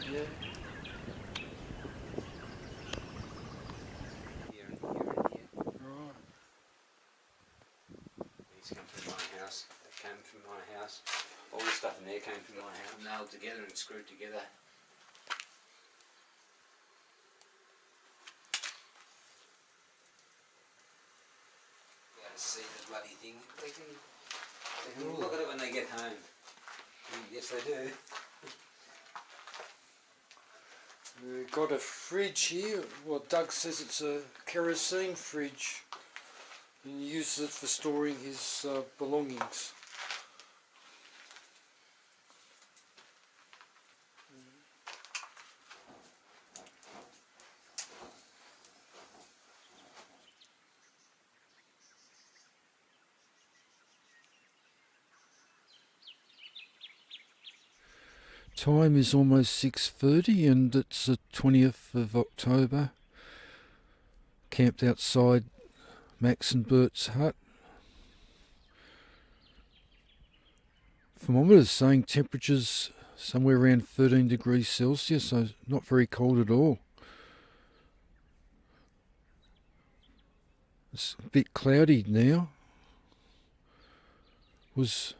Yeah. Here and here and here. Right. These come from my house. They came from my house. All the stuff in there came from my house. Nailed together and screwed together. You gotta see the bloody thing. They can look at it when they get home. Yes, they do. We've got a fridge here. Well, Doug says it's a kerosene fridge, and he uses it for storing his belongings. Time is almost 6:30 and it's the 20th of October. Camped outside Max and Bert's hut. Thermometers saying temperatures somewhere around 13 degrees Celsius, so not very cold at all. It's a bit cloudy now. Was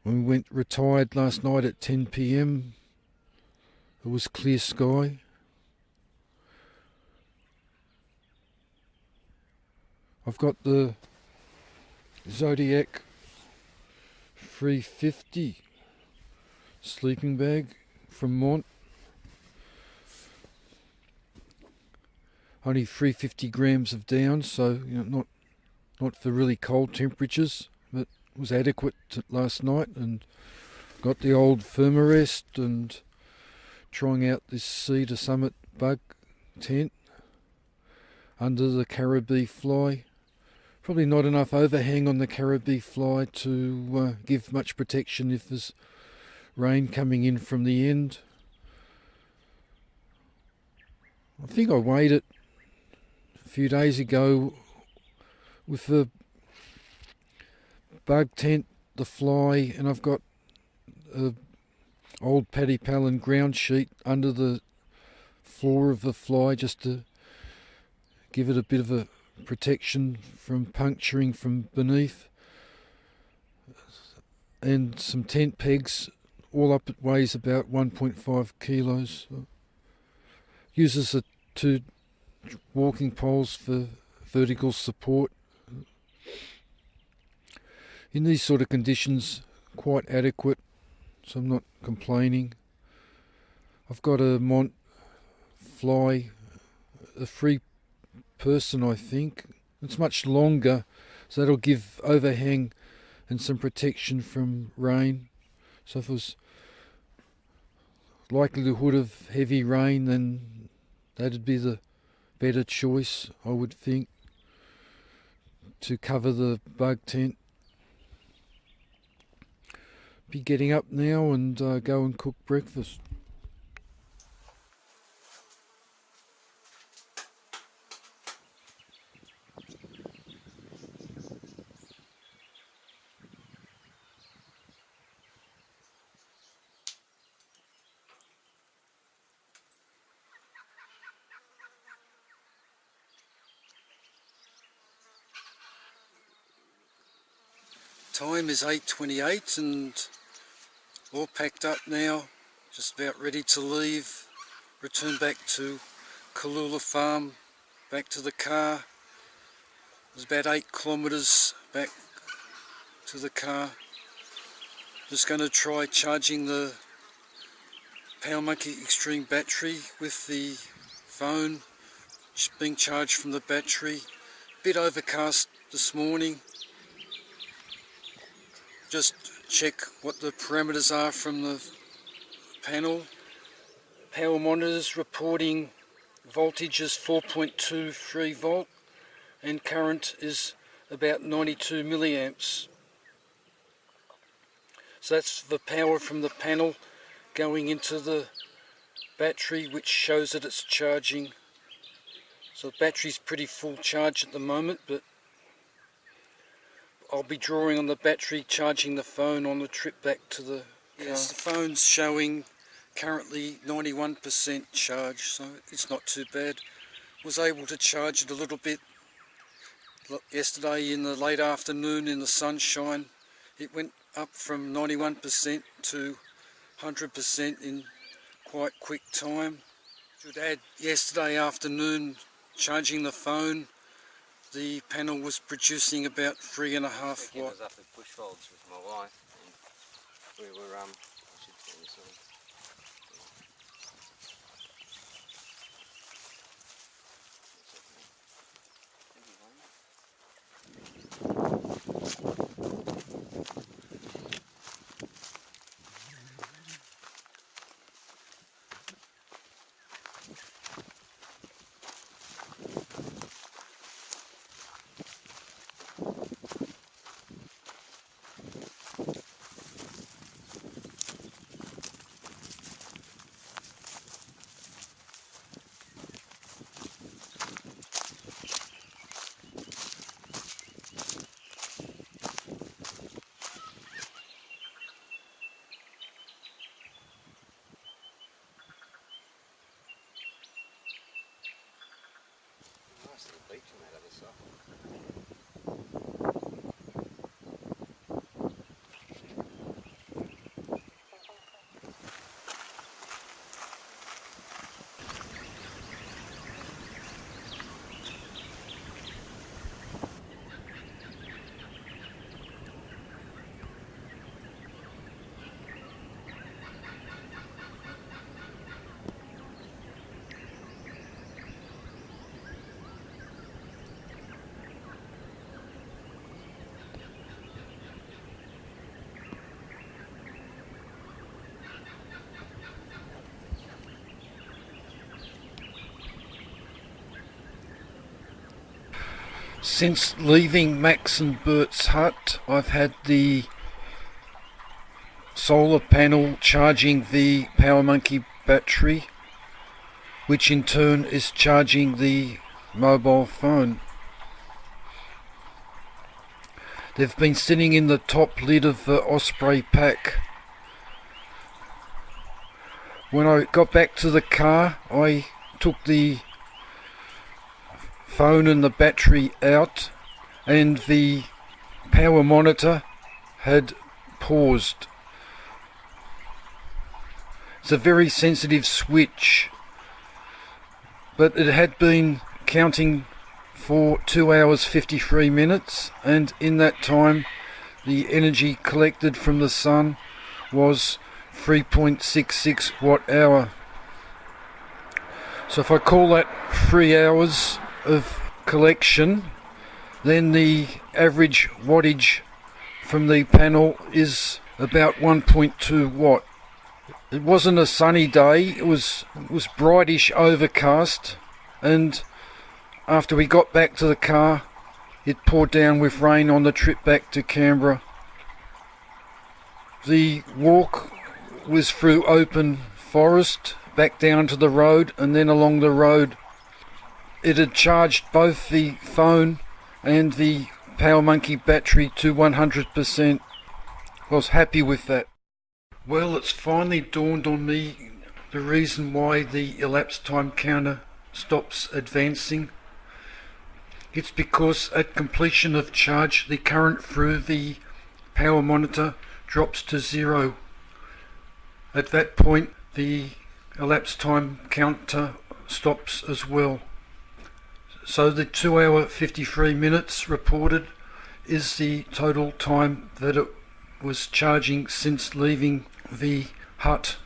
when we retired last night at 10 p.m, it was clear sky. I've got the Zodiac 350 sleeping bag from Mont. Only 350 grams of down, so not for really cold temperatures, but was adequate last night, and got the old Firmarest and trying out this Cedar Summit bug tent under the Caribou fly. Probably not enough overhang on the Caribou fly to give much protection if there's rain coming in from the end. I think I weighed it a few days ago with the bug tent, the fly, and I've got a old Paddy Palin ground sheet under the floor of the fly just to give it a bit of a protection from puncturing from beneath, and some tent pegs. All up it weighs about 1.5 kilos. Uses the 2 walking poles for vertical support. In these sort of conditions, quite adequate, so I'm not complaining. I've got a Mont fly, a free person I think. It's much longer, so that'll give overhang and some protection from rain. So if it was likelihood of heavy rain, then that'd be the better choice, I would think, to cover the bug tent. Be getting up now and go and cook breakfast. Time is 8:28 and all packed up now, just about ready to leave, return back to Caloola farm, back to the car. It's about 8 kilometres back to the car. Just going to try charging the Power Monkey Extreme battery with the phone, being charged from the battery. Bit overcast this morning. Just check what the parameters are from the panel. Power monitors reporting voltage is 4.23 volt and current is about 92 milliamps. So that's the power from the panel going into the battery, which shows that it's charging. So the battery's pretty full charge at the moment, but I'll be drawing on the battery, charging the phone on the trip back to the car. Yes, the phone's showing currently 91% charge, so it's not too bad. Was able to charge it a little bit yesterday in the late afternoon in the sunshine. It went up from 91% to 100% in quite quick time. Should add, yesterday afternoon, charging the phone, the panel was producing about 3.5 watts. I was up at Bushfolds with my wife, and we were I should turn this on. Nice little beach on that other side. Since leaving Max and Bert's hut, I've had the solar panel charging the Power Monkey battery, which in turn is charging the mobile phone. They've been sitting in the top lid of the Osprey pack. When I got back to the car, I took the phone and the battery out, and the power monitor had paused. It's a very sensitive switch, but it had been counting for 2 hours 53 minutes, and in that time the energy collected from the sun was 3.66 watt hour. So if I call that 3 hours of collection, then the average wattage from the panel is about 1.2 watt. It wasn't a sunny day, it was brightish overcast, and after we got back to the car it poured down with rain on the trip back to Canberra. The walk was through open forest, back down to the road, and then along the road. It had charged both the phone and the Power Monkey battery to 100%. I was happy with that. Well, it's finally dawned on me the reason why the elapsed time counter stops advancing. It's because at completion of charge, the current through the power monitor drops to 0. At that point, the elapsed time counter stops as well. So the 2 hour 53 minutes reported is the total time that it was charging since leaving the hut.